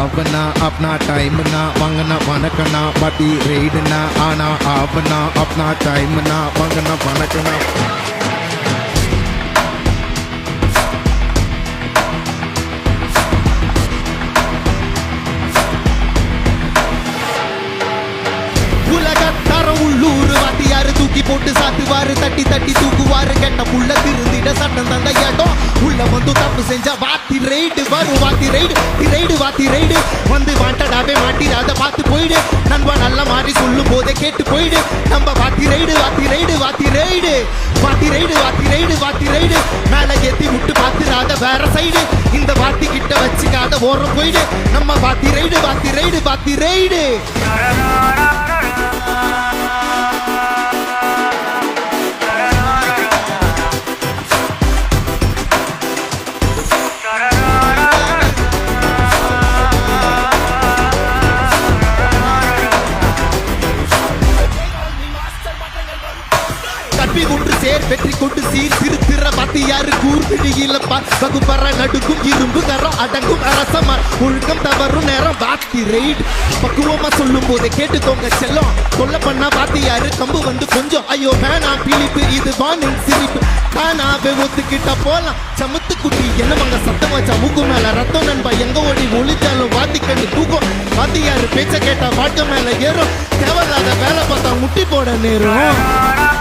आवना अपना टाइम ना मंगना मनकना बाटी रेडना आना आवना अपना टाइम ना मंगना मनकना தூக்கி போட்டு சாத்துவாரு தட்டி தட்டி தூக்குவாரு கெட்ட புள்ள திருந்திட சட்டம் தந்த இடம் உள்ள வந்து தப்பு செஞ்சா வாத்தி ரைடு வரும் வாத்தி ரைடு ரைடு வாத்தி ரைடு வந்து வாண்டடாவே மாட்டிடாத பார்த்து போயிடு நண்பா நல்ல மாதிரி சொல்லும் போதே கேட்டு போயிடு நம்ம வாத்தி ரைடு வாத்தி ரைடு வாத்தி ரைடு வாத்தி ரைடு வாத்தி ரைடு வாத்தி ரைடு மேல ஏத்தி விட்டு பார்த்துடாத வேற சைடு இந்த வாத்தி கிட்ட வச்சுக்காத ஓரம் போயிடு நம்ம வாத்தி ரைடு வாத்தி ரைடு வாத்தி ரைடு வெற்றி கொண்டு சீர் திருத்திர பாத்தியாரு கூர்பிடியிலப்பா வகுப்பற நடுக்கும் இரும்பு கரம் அடங்கும் அரசமா ஒழுக்கம் தவறும் நேரம் வாத்தி ரைட் பக்குவமா சொல்லும் போதே கேட்டுக்கோங்க செல்லம் கொல்ல பண்ணா பாத்தியாரு கம்பு வந்து கொஞ்சம் ஐயோ வேணாம் பிலிப்பு இது வானின் சிரிப்பு தானாவே ஒத்துக்கிட்ட போலாம் சமுத்து குட்டி என்னவங்க சத்தம் வச்சா மூக்கு மேல ரத்தம் நண்பா எங்க ஓடி ஒளிச்சாலும் வாத்தி கண்டு தூக்கம் பாத்தியாரு பேச்ச கேட்டா வாட்ட மேல ஏறும் தேவையில்லாத வேலை பார்த்தா முட்டி போட நேரும்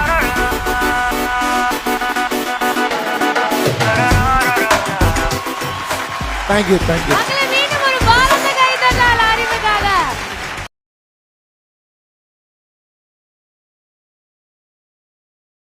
Thank you.